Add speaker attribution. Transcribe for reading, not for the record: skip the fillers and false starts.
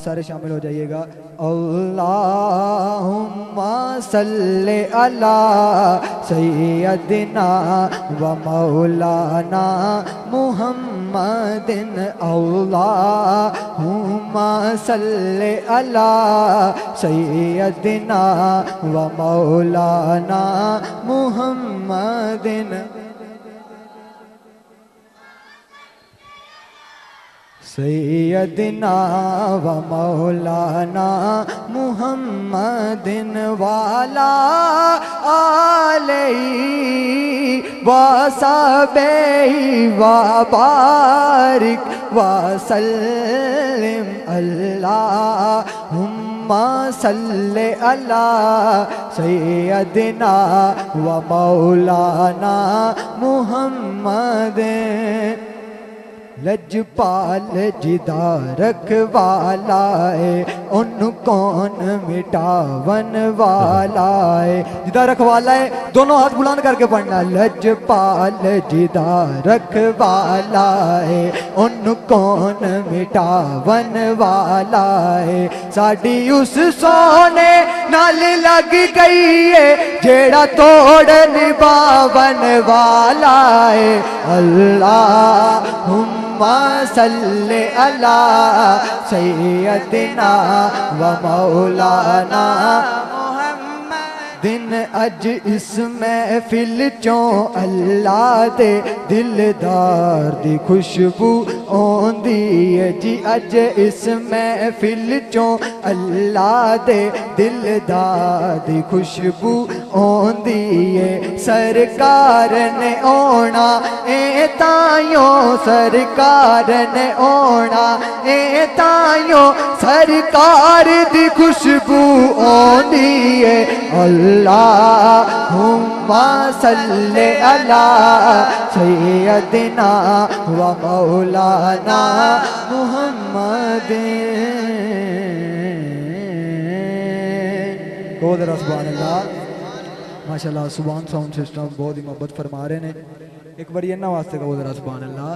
Speaker 1: سارے شامل ہو جائیے گا. اللہم صلی علی سیدنا و مولانا محمد. اللہم صلی علی سیدنا و مولانا محمد. سیدنا و مولانا محمد والا آلہی و صحبہی و بارک وسلم. اللہم صلی علی سیدنا و مولانا محمد. لجپال جدا رکھوالا ہے ان کون مٹاون والا ہے. جدا رکھوالا ہے دونوں ہاتھ بلند کر کے پڑھنا. لجپال جدا رکھوالا ہے ان کون مٹاون والا ہے. ساڈی اس سونے نال لگ گئی ہے جیڑا توڑن باون والا ہے. اللہم صلی علی سیدنا و مولانا دن. اج اس محفل چوں اللہ دے دلدار دی خوشبو آندی ہے جی. اج اس محفل چوں اللہ دے دلدار دی خوشبو آندی ہے. سرکار نے آنا اے تائیوں سرکار نے آنا اے تائیوں سرکار دی خوشبو آندی ہے. اللہم صلی علی سیدنا و مولانا محمد. کو ذرا سبحان اللہ. ماشاءاللہ سبحان ساؤنڈ سسٹم بہت ہی محبت فرما رہے ہیں. ایک بار یہ نہ واسطے کو ذرا سبحان اللہ.